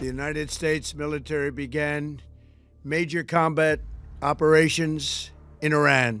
The United States military began major combat operations in Iran.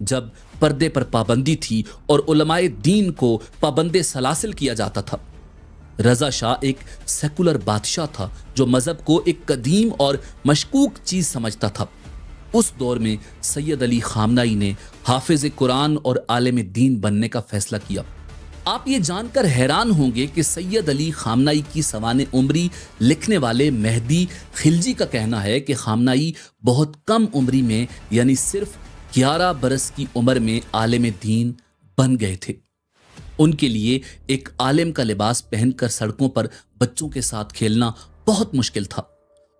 جب پردے پر پابندی تھی اور علماء دین کو پابند سلاسل کیا جاتا تھا۔ رضا شاہ ایک سیکولر بادشاہ تھا جو مذہب کو ایک قدیم اور مشکوک چیز سمجھتا تھا۔ اس دور میں سید علی خامنائی نے حافظ قرآن اور عالم دین بننے کا فیصلہ کیا۔ آپ یہ جان کر حیران ہوں گے کہ سید علی خامنائی کی سوانح عمری لکھنے والے مہدی خلجی کا کہنا ہے کہ خامنائی بہت کم عمری میں یعنی صرف 11 برس کی عمر میں عالم دین بن گئے تھے۔ ان کے لیے ایک عالم کا لباس پہن کر سڑکوں پر بچوں کے ساتھ کھیلنا بہت مشکل تھا۔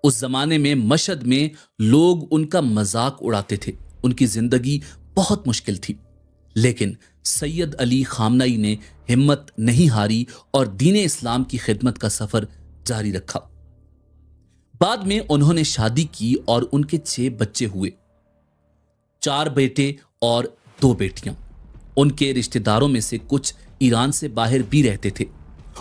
اس زمانے میں مشہد میں لوگ ان کا مذاق اڑاتے تھے۔ ان کی زندگی بہت مشکل تھی، لیکن سید علی خامنائی نے ہمت نہیں ہاری اور دین اسلام کی خدمت کا سفر جاری رکھا۔ بعد میں انہوں نے شادی کی اور ان کے 6 بچے ہوئے، 4 بیٹے اور 2 بیٹیاں۔ ان کے رشتہ داروں میں سے کچھ ایران سے باہر بھی رہتے تھے۔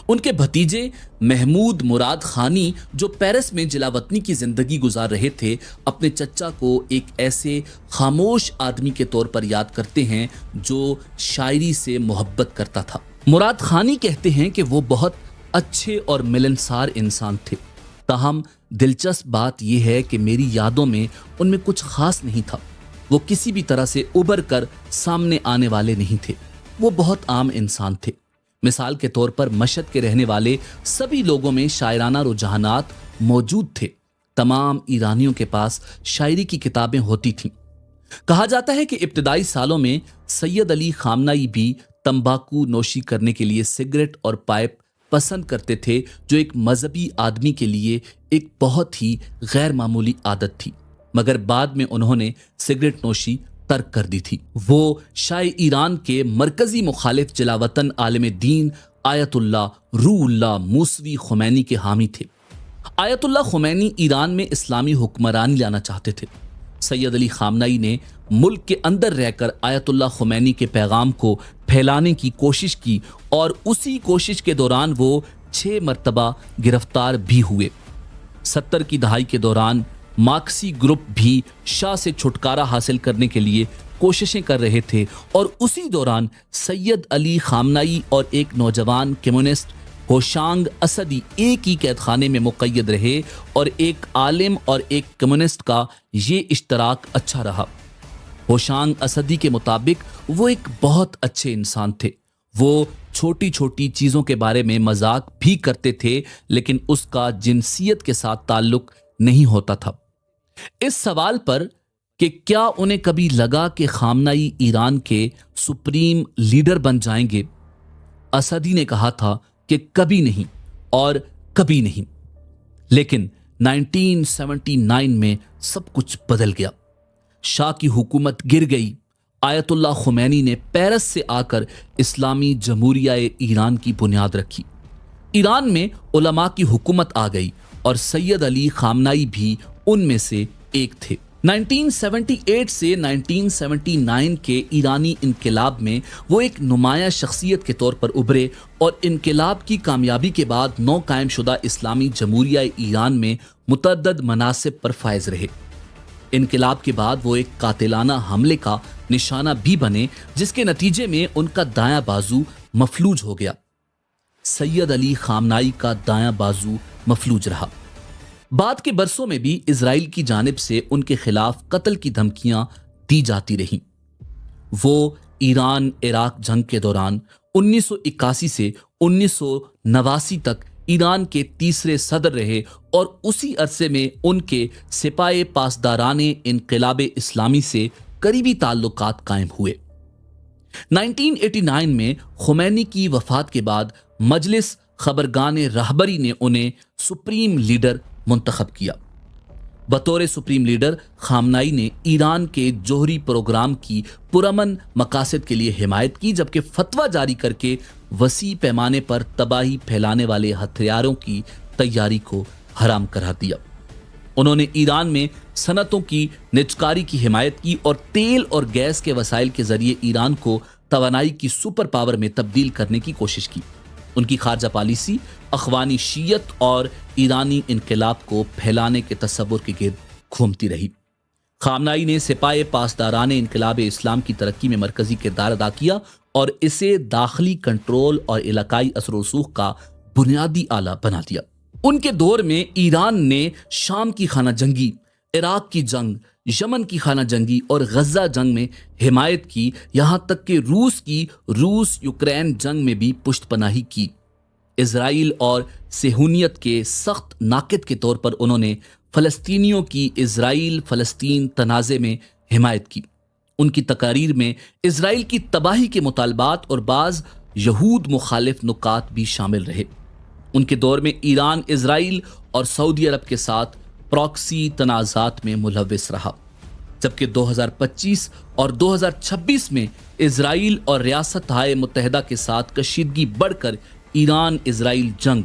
ان کے بھتیجے محمود مراد خانی جو پیرس میں جلاوطنی کی زندگی گزار رہے تھے، اپنے چچا کو ایک ایسے خاموش آدمی کے طور پر یاد کرتے ہیں جو شاعری سے محبت کرتا تھا۔ مراد خانی کہتے ہیں کہ وہ بہت اچھے اور ملنسار انسان تھے، تاہم دلچسپ بات یہ ہے کہ میری یادوں میں ان میں کچھ خاص نہیں تھا۔ وہ کسی بھی طرح سے ابھر کر سامنے آنے والے نہیں تھے۔ وہ بہت عام انسان تھے۔ مثال کے طور پر مشہد کے رہنے والے سبھی لوگوں میں شاعرانہ رجحانات موجود تھے۔ تمام ایرانیوں کے پاس شاعری کی کتابیں ہوتی تھیں۔ کہا جاتا ہے کہ ابتدائی سالوں میں سید علی خامنائی بھی تمباکو نوشی کرنے کے لیے سگریٹ اور پائپ پسند کرتے تھے، جو ایک مذہبی آدمی کے لیے ایک بہت ہی غیر معمولی عادت تھی، مگر بعد میں انہوں نے سگریٹ نوشی ترک کر دی تھی۔ وہ شاہ ایران کے مرکزی مخالف جلاوطن عالم دین آیت اللہ روح اللہ موسوی خمینی کے حامی تھے۔ آیت اللہ خمینی ایران میں اسلامی حکمرانی لانا چاہتے تھے۔ سید علی خامنائی نے ملک کے اندر رہ کر آیت اللہ خمینی کے پیغام کو پھیلانے کی کوشش کی اور اسی کوشش کے دوران وہ 6 مرتبہ گرفتار بھی ہوئے۔ 70 کی دہائی کے دوران مارکسی گروپ بھی شاہ سے چھٹکارا حاصل کرنے کے لیے کوششیں کر رہے تھے، اور اسی دوران سید علی خامنائی اور ایک نوجوان کمیونسٹ ہوشانگ اسدی ایک ہی قید خانے میں مقید رہے، اور ایک عالم اور ایک کمیونسٹ کا یہ اشتراک اچھا رہا۔ ہوشانگ اسدی کے مطابق وہ ایک بہت اچھے انسان تھے۔ وہ چھوٹی چھوٹی چیزوں کے بارے میں مذاق بھی کرتے تھے، لیکن اس کا جنسیت کے ساتھ تعلق نہیں ہوتا تھا۔ اس سوال پر کہ کیا انہیں کبھی لگا کہ خامنائی ایران کے سپریم لیڈر بن جائیں گے، اسدی نے کہا تھا کہ کبھی نہیں اور کبھی نہیں۔ لیکن 1979 میں سب کچھ بدل گیا۔ شاہ کی حکومت گر گئی۔ آیت اللہ خمینی نے پیرس سے آ کر اسلامی جمہوریہ ایران کی بنیاد رکھی۔ ایران میں علماء کی حکومت آ گئی اور سید علی خامنائی بھی ان میں سے ایک تھے۔ 1978 سے 1979 کے ایرانی انقلاب میں وہ ایک نمایاں شخصیت کے طور پر ابھرے، اور انقلاب کی کامیابی کے بعد نو قائم شدہ اسلامی جمہوریہ ایران میں متعدد مناصب پر فائز رہے۔ انقلاب کے بعد وہ ایک قاتلانہ حملے کا نشانہ بھی بنے، جس کے نتیجے میں ان کا دایاں بازو مفلوج ہو گیا۔ سید علی خامنائی کا دایاں بازو مفلوج رہا۔ بعد کے برسوں میں بھی اسرائیل کی جانب سے ان کے خلاف قتل کی دھمکیاں دی جاتی رہیں۔ وہ ایران عراق جنگ کے دوران 1981 سے 1989 تک ایران کے تیسرے صدر رہے، اور اسی عرصے میں ان کے سپاہ پاسداران انقلاب اسلامی سے قریبی تعلقات قائم ہوئے۔ 1989 میں خمینی کی وفات کے بعد مجلس خبرگان رہبری نے انہیں سپریم لیڈر منتخب کیا۔ بطور سپریم لیڈر خامنائی نے ایران کے جوہری پروگرام کی پرامن مقاصد کے لیے حمایت کی، جبکہ فتویٰ جاری کر کے وسیع پیمانے پر تباہی پھیلانے والے ہتھیاروں کی تیاری کو حرام قرار دیا۔ انہوں نے ایران میں صنعتوں کی نجکاری کی حمایت کی اور تیل اور گیس کے وسائل کے ذریعے ایران کو توانائی کی سپر پاور میں تبدیل کرنے کی کوشش کی۔ ان کی خارجہ پالیسی اخوانی شیعت اور ایرانی انقلاب کو پھیلانے کے تصور کے گرد گھومتی رہی۔ خامنائی نے سپاہ پاسداران انقلاب اسلام کی ترقی میں مرکزی کردار ادا کیا اور اسے داخلی کنٹرول اور علاقائی اثر و رسوخ کا بنیادی آلہ بنا دیا۔ ان کے دور میں ایران نے شام کی خانہ جنگی، عراق کی جنگ، یمن کی خانہ جنگی اور غزہ جنگ میں حمایت کی، یہاں تک کہ روس یوکرین جنگ میں بھی پشت پناہی کی۔ اسرائیل اور صہیونیت کے سخت ناقد کے طور پر انہوں نے فلسطینیوں کی اسرائیل فلسطین تنازع میں حمایت کی۔ ان کی تقاریر میں اسرائیل کی تباہی کے مطالبات اور بعض یہود مخالف نکات بھی شامل رہے۔ ان کے دور میں ایران اسرائیل اور سعودی عرب کے ساتھ پراکسی تنازعات میں ملوث رہا، جبکہ 2025 اور 2026 میں اسرائیل اور ریاستہائے متحدہ کے ساتھ کشیدگی بڑھ کر ایران اسرائیل جنگ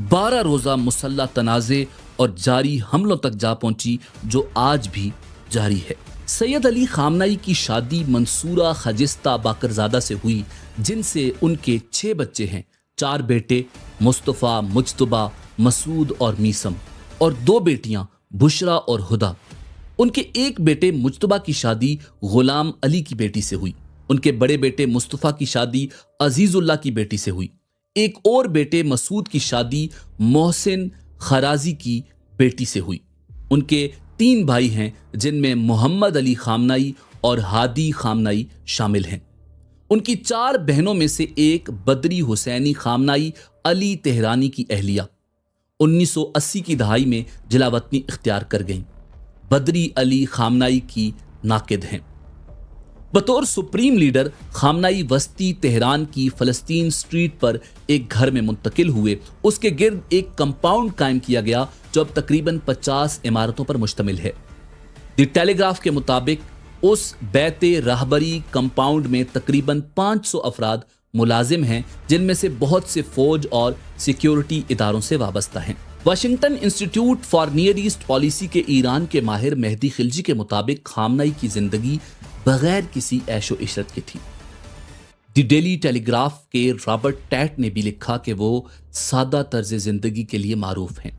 12 روزہ مسلح تنازع اور جاری حملوں تک جا پہنچی، جو آج بھی جاری ہے۔ سید علی خامنائی کی شادی منصورہ خجستہ باقرزادہ سے ہوئی، جن سے ان کے 6 بچے ہیں، 4 بیٹے مصطفیٰ، مجتبیٰ، مسعود اور میثم، اور 2 بیٹیاں بشرا اور ہدا۔ ان کے ایک بیٹے مجتبیٰ کی شادی غلام علی کی بیٹی سے ہوئی۔ ان کے بڑے بیٹے مصطفیٰ کی شادی عزیز اللہ کی بیٹی سے ہوئی۔ ایک اور بیٹے مسعود کی شادی محسن خرازی کی بیٹی سے ہوئی۔ ان کے 3 بھائی ہیں، جن میں محمد علی خامنائی اور ہادی خامنائی شامل ہیں۔ ان کی 4 بہنوں میں سے ایک بدری حسینی خامنائی علی تہرانی کی اہلیہ 1980 کی دہائی میں جلاوطنی اختیار کر گئیں۔ بدری علی خامنائی کی ناقد ہیں۔ بطور سپریم لیڈر خامنائی وسطی تہران کی فلسطین سٹریٹ پر ایک گھر میں منتقل ہوئے۔ اس کے گرد ایک کمپاؤنڈ قائم کیا گیا جو اب تقریباً 50 عمارتوں پر مشتمل ہے۔ دی ٹیلی گراف کے مطابق اس بیت رہبری کمپاؤنڈ میں تقریباً 500 افراد ملازم ہیں، جن میں سے بہت سے فوج اور سیکیورٹی اداروں سے وابستہ ہیں۔ Washington institute for Near East Policy کے ایران کے ماہر مہدی خلجی کے مطابق خامنائی کی زندگی بغیر کسی عیش و عشرت کے تھی۔ دی ڈیلی ٹیلی گراف کے رابرٹ ٹیٹ نے بھی لکھا کہ وہ سادہ طرز زندگی کے لیے معروف ہیں۔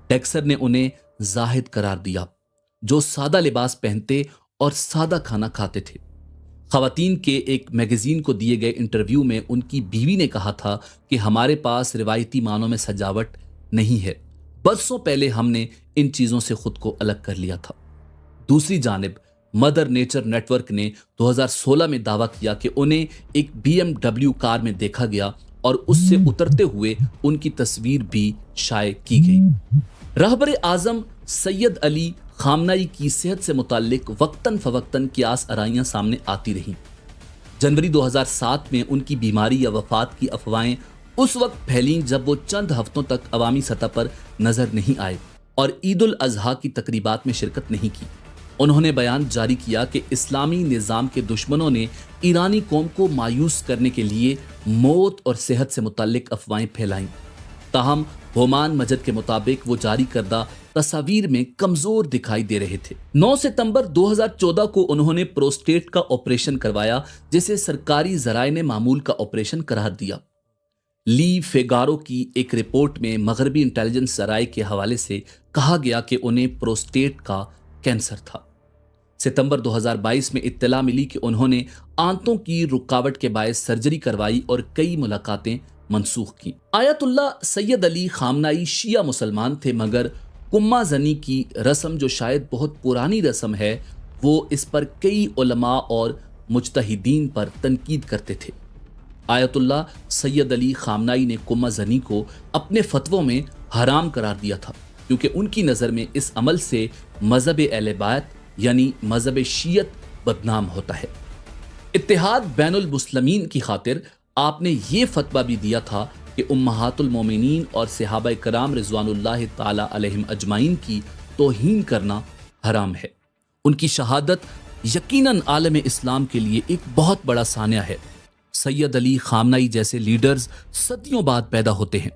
ٹیکسر نے انہیں زاہد قرار دیا، جو سادہ لباس پہنتے اور سادہ کھانا کھاتے تھے۔ خواتین کے ایک میگزین کو دیے گئے انٹرویو میں ان کی بیوی نے کہا تھا کہ ہمارے پاس روایتی معنوں میں سجاوٹ نہیں ہے، برسوں پہلے ہم نے ان چیزوں سے خود کو الگ کر لیا تھا۔ دوسری جانب مدر نیچر نیٹ ورک نے 2016 میں دعویٰ کیا کہ انہیں ایک BMW کار میں دیکھا گیا اور اس سے اترتے ہوئے ان کی تصویر بھی شائع کی گئی۔ رہبر اعظم سید علی خامنائی کی صحت سے متعلق وقتاً فوقتاً قیاس آرائیاں سامنے آتی رہیں۔ جنوری 2007 میں ان کی بیماری یا وفات کی افواہیں اس وقت پھیلیں جب وہ چند ہفتوں تک عوامی سطح پر نظر نہیں آئے اور عید الاضحیٰ کی تقریبات میں شرکت نہیں کی۔ انہوں نے بیان جاری کیا کہ اسلامی نظام کے دشمنوں نے ایرانی قوم کو مایوس کرنے کے لیے موت اور صحت سے متعلق افواہیں پھیلائیں۔ تاہم ہومان مجد کے مطابق وہ جاری کردہ تصاویر میں کمزور دکھائی دے رہے تھے۔ 9 ستمبر 2014 کو انہوں نے پروسٹیٹ کا آپریشن کروایا، جسے سرکاری ذرائع نے معمول کا آپریشن قرار دیا۔ لی فیگارو کی ایک رپورٹ میں مغربی انٹیلیجنس ذرائع کے حوالے سے کہا گیا کہ انہیں پروسٹیٹ کا کینسر تھا۔ ستمبر 2022 میں اطلاع ملی کہ انہوں نے آنتوں کی رکاوٹ کے باعث سرجری کروائی اور کئی ملاقاتیں منسوخ کی۔ آیت اللہ سید علی خامنائی شیعہ مسلمان تھے، مگر کمہ زنی کی رسم جو شاید بہت پرانی رسم ہے، وہ اس پر کئی علماء اور مجتہدین پر تنقید کرتے تھے۔ آیت اللہ سید علی خامنائی نے کمہ زنی کو اپنے فتووں میں حرام قرار دیا تھا، کیونکہ ان کی نظر میں اس عمل سے مذہب اہل بیت یعنی مذہب شیعت بدنام ہوتا ہے۔ اتحاد بین المسلمین کی خاطر آپ نے یہ فتویٰ بھی دیا تھا کہ امہات المومنین اور صحابہ کرام رضوان اللہ تعالی علیہم اجمعین کی توہین کرنا حرام ہے۔ ان کی شہادت یقیناً عالم اسلام کے لیے ایک بہت بڑا سانحہ ہے۔ سید علی خامنائی جیسے لیڈرز صدیوں بعد پیدا ہوتے ہیں۔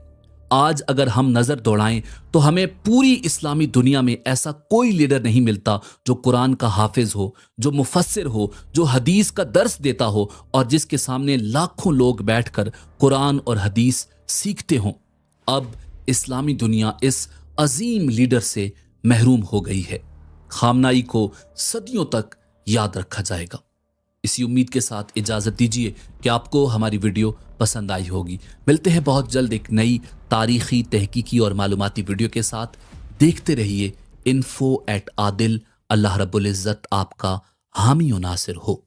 آج اگر ہم نظر دوڑائیں تو ہمیں پوری اسلامی دنیا میں ایسا کوئی لیڈر نہیں ملتا جو قرآن کا حافظ ہو، جو مفسر ہو، جو حدیث کا درس دیتا ہو اور جس کے سامنے لاکھوں لوگ بیٹھ کر قرآن اور حدیث سیکھتے ہوں۔ اب اسلامی دنیا اس عظیم لیڈر سے محروم ہو گئی ہے۔ خامنائی کو صدیوں تک یاد رکھا جائے گا۔ اسی امید کے ساتھ اجازت دیجیے کہ آپ کو ہماری ویڈیو پسند آئی ہوگی۔ ملتے ہیں بہت جلد ایک نئی تاریخی، تحقیقی اور معلوماتی ویڈیو کے ساتھ۔ دیکھتے رہیے info@adil۔ اللہ رب العزت آپ کا حامی و ناصر ہو۔